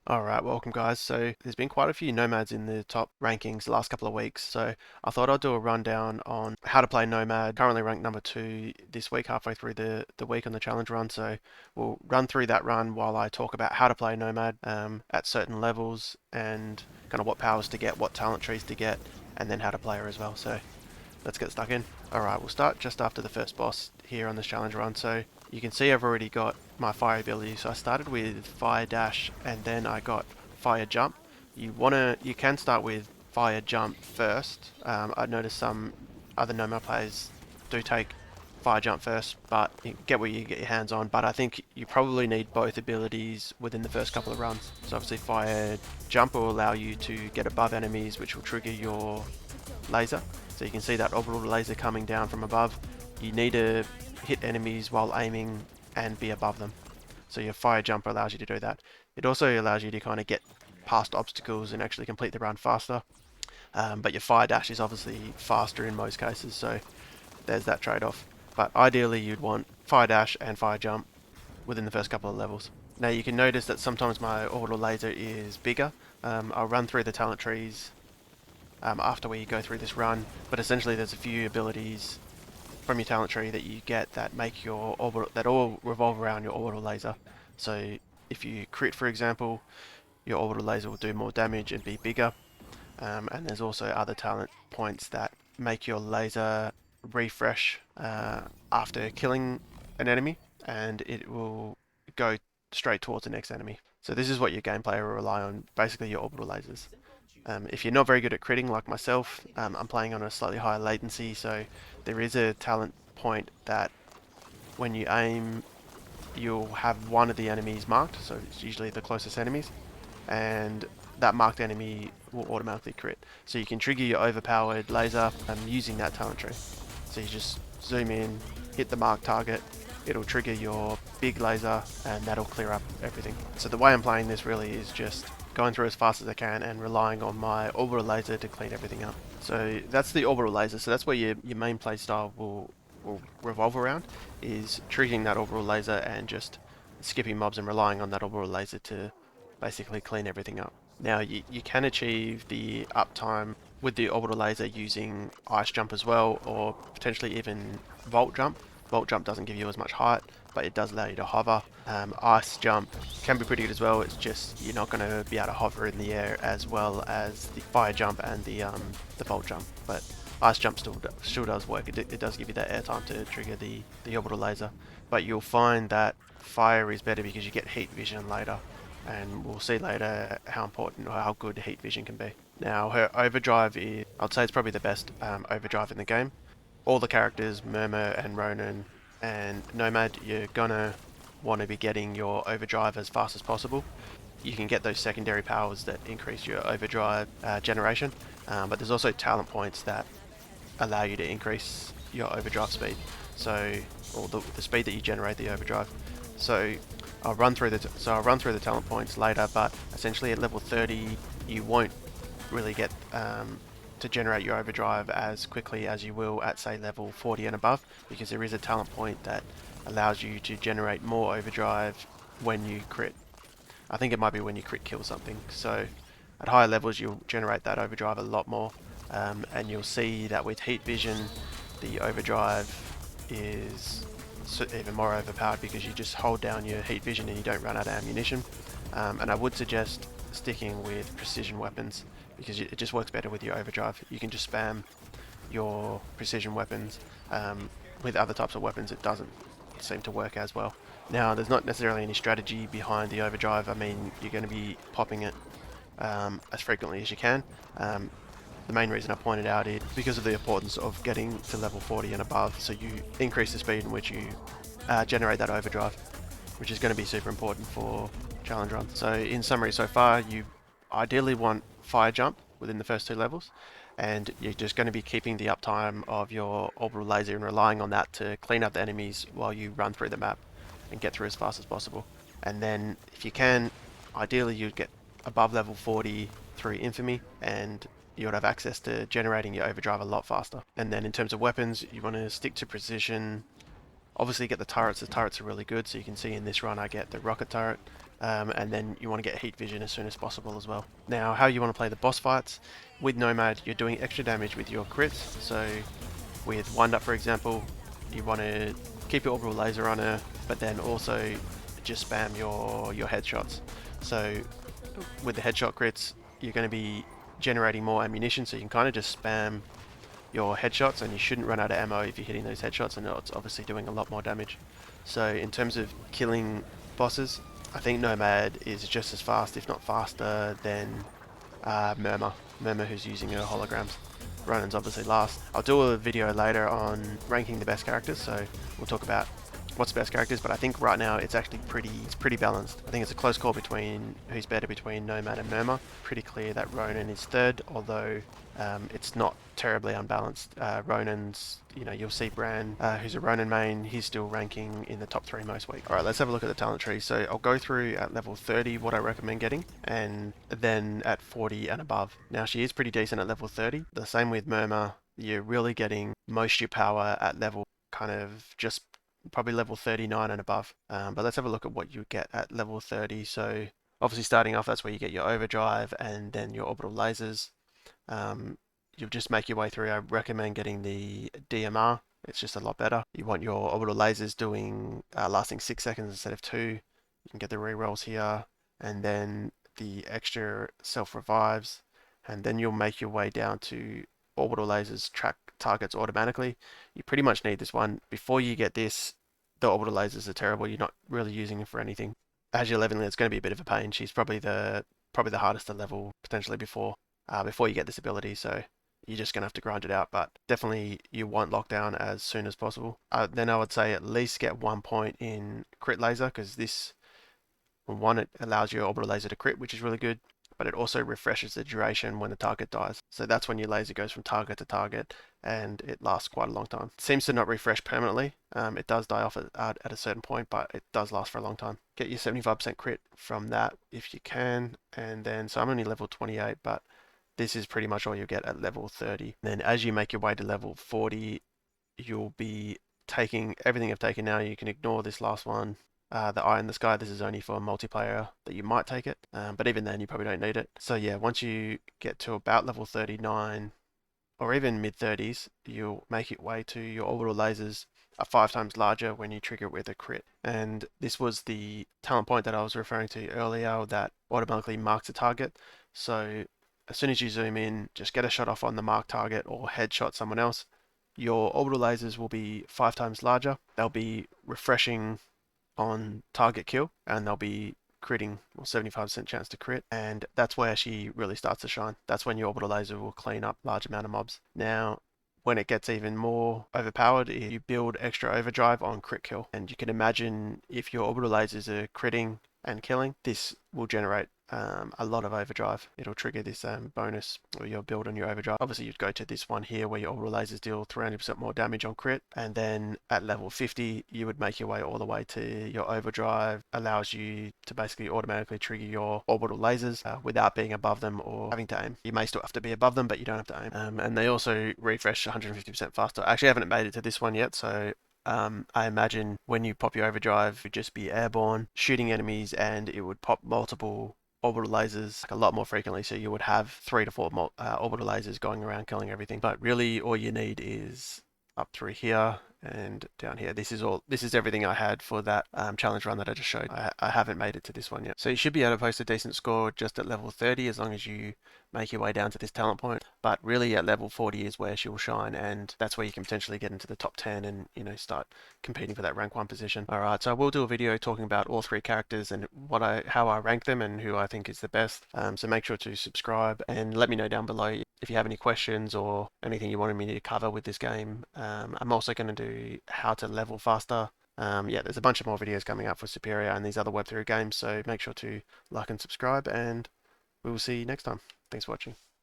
Alright, welcome guys. So there's been quite a few Nomads in the top rankings the last couple of weeks, so I thought I'd do a rundown on how to play Nomad. Currently ranked number 2 this week, halfway through the week on the challenge run, so we'll run through that run while I talk about how to play Nomad at certain levels and kind of what powers to get, what talent trees to get, and then how to play her as well. So let's get stuck in. Alright, we'll start just after the first boss here on this challenge run. So you can see I've already got my fire ability. So I started with fire dash and then I got fire jump. You can start with fire jump first. I noticed some other Nomad players do take fire jump first, but you get what you get your hands on. But I think you probably need both abilities within the first couple of runs. So obviously fire jump will allow you to get above enemies, which will trigger your laser. So you can see that orbital laser coming down from above. You need to hit enemies while aiming and be above them. So your fire jump allows you to do that. It also allows you to kind of get past obstacles and actually complete the run faster. But your fire dash is obviously faster in most cases, so there's that trade-off. But ideally you'd want fire dash and fire jump within the first couple of levels. Now you can notice that sometimes my orbital laser is bigger. I'll run through the talent trees after we go through this run, but essentially there's a few abilities from your talent tree that you get that make your orbital, that all revolve around your orbital laser. So if you crit, for example, your orbital laser will do more damage and be bigger. And there's also other talent points that make your laser refresh after killing an enemy, and it will go straight towards the next enemy. So this is what your gameplay will rely on, basically your orbital lasers. If you're not very good at critting like myself, I'm playing on a slightly higher latency, so there is a talent point that when you aim, you'll have one of the enemies marked, so it's usually the closest enemies, and that marked enemy will automatically crit. So you can trigger your overpowered laser using that talent tree. So you just zoom in, hit the marked target, it'll trigger your big laser, and that'll clear up everything. So the way I'm playing this really is just going through as fast as I can and relying on my orbital laser to clean everything up. So that's the orbital laser, so that's where your main play style will revolve around, is triggering that orbital laser and just skipping mobs and relying on that orbital laser to basically clean everything up. Now you can achieve the uptime with the orbital laser using ice jump as well, or potentially even volt jump. Volt jump doesn't give you as much height, but it does allow you to hover. Ice jump can be pretty good as well. It's just you're not going to be able to hover in the air as well as the fire jump and the volt jump. But ice jump still does work. It does give you that air time to trigger the orbital laser. But you'll find that fire is better because you get heat vision later, and we'll see later how important or how good heat vision can be. Now her overdrive is, I'd say it's probably the best overdrive in the game. All the characters, Murmur and Ronan and Nomad, you're gonna want to be getting your overdrive as fast as possible. You can get those secondary powers that increase your overdrive generation, but there's also talent points that allow you to increase your overdrive speed. So, or the speed that you generate the overdrive. So I'll run through the talent points later, but essentially at level 30 you won't really get to generate your overdrive as quickly as you will at say level 40 and above, because there is a talent point that allows you to generate more overdrive when you crit. I think it might be when you crit kill something. So at higher levels you'll generate that overdrive a lot more, and you'll see that with heat vision the overdrive is even more overpowered because you just hold down your heat vision and you don't run out of ammunition. And I would suggest sticking with precision weapons because it just works better with your overdrive. You can just spam your precision weapons. With other types of weapons it doesn't seem to work as well. Now there's not necessarily any strategy behind the overdrive. I mean, you're going to be popping it as frequently as you can. The main reason I pointed out is because of the importance of getting to level 40 and above, so you increase the speed in which you generate that overdrive, which is going to be super important for challenge runs. So in summary so far, you ideally want fire jump within the first 2 levels, and you're just going to be keeping the uptime of your orbital laser and relying on that to clean up the enemies while you run through the map and get through as fast as possible. And then if you can, ideally you'd get above level 40 through infamy, and you would have access to generating your overdrive a lot faster. And then in terms of weapons, you want to stick to precision, Obviously get the turrets. The turrets are really good, so you can see in this run I get the rocket turret, and then you want to get heat vision as soon as possible as well. Now, how you want to play the boss fights, with Nomad you're doing extra damage with your crits, so with Wind Up for example, you want to keep your orbital laser on her, but then also just spam your headshots. So with the headshot crits, you're going to be generating more ammunition, so you can kind of just spam your headshots, and you shouldn't run out of ammo if you're hitting those headshots, and it's obviously doing a lot more damage. So in terms of killing bosses, I think Nomad is just as fast, if not faster, than Murmur, who's using her holograms. Ronan's obviously last. I'll do a video later on ranking the best characters, so we'll talk about what's the best characters, but I think right now it's actually pretty balanced. I think it's a close call between who's better between Nomad and Murmur. Pretty clear that Ronan is third, although it's not terribly unbalanced. Ronan's, you'll see Bran, who's a Ronan main, he's still ranking in the top 3 most weeks. Alright, let's have a look at the talent tree. So I'll go through at level 30 what I recommend getting, and then at 40 and above. Now she is pretty decent at level 30. The same with Murmur. You're really getting most of your power at level kind of just probably level 39 and above. But let's have a look at what you get at level 30. So obviously starting off, that's where you get your overdrive and then your orbital lasers. You'll just make your way through. I recommend getting the DMR. It's just a lot better. You want your orbital lasers doing lasting 6 seconds instead of 2. You can get the rerolls here, and then the extra self revives, and then you'll make your way down to orbital lasers track targets automatically. You pretty much need this one. Before you get this, the orbital lasers are terrible. You're not really using them for anything. As you're leveling, it's going to be a bit of a pain. She's probably the hardest to level potentially before you get this ability. So you're just going to have to grind it out, but definitely you want lockdown as soon as possible. Then I would say at least get 1 point in crit laser, because this one, it allows your orbital laser to crit, which is really good, but it also refreshes the duration when the target dies. So that's when your laser goes from target to target, and it lasts quite a long time. It seems to not refresh permanently. It does die off at a certain point, but it does last for a long time. Get your 75% crit from that if you can, and then, so I'm only level 28, but this is pretty much all you get at level 30. Then as you make your way to level 40, you'll be taking everything I've taken now. You can ignore this last one. The Eye in the Sky, this is only for multiplayer that you might take it, but even then you probably don't need it. So yeah, once you get to about level 39 or even mid 30s, you'll make your way to your orbital lasers are 5 times larger when you trigger it with a crit. And this was the talent point that I was referring to earlier that automatically marks a target. So as soon as you zoom in, just get a shot off on the marked target or headshot someone else. Your orbital lasers will be 5 times larger. They'll be refreshing on target kill, and they'll be critting, or 75% chance to crit, and that's where she really starts to shine. That's when your orbital laser will clean up large amount of mobs. Now, when it gets even more overpowered, you build extra overdrive on crit kill, and you can imagine if your orbital lasers are critting and killing, this will generate a lot of overdrive. It'll trigger this bonus, or your build on your overdrive. Obviously you'd go to this one here where your orbital lasers deal 300% more damage on crit, and then at level 50 you would make your way all the way to your overdrive. Allows you to basically automatically trigger your orbital lasers without being above them or having to aim. You may still have to be above them, but you don't have to aim. And they also refresh 150% faster. I actually haven't made it to this one yet, so I imagine when you pop your overdrive, you'd just be airborne, shooting enemies, and it would pop multiple orbital lasers a lot more frequently. So you would have 3 to 4 orbital lasers going around killing everything. But really, all you need is up through here and down here. This is everything I had for that challenge run that I just showed. I haven't made it to this one yet. So you should be able to post a decent score just at level 30 as long as you make your way down to this talent point. But really at level 40 is where she will shine, and that's where you can potentially get into the top 10 and start competing for that rank 1 position. Alright, so I will do a video talking about all 3 characters and how I rank them and who I think is the best. So make sure to subscribe and let me know down below if you have any questions or anything you wanted me to cover with this game. I'm also going to do how to level faster. Yeah, there's a bunch of more videos coming up for Superior and these other Web3 games, so make sure to like and subscribe, and we will see you next time. Thanks for watching.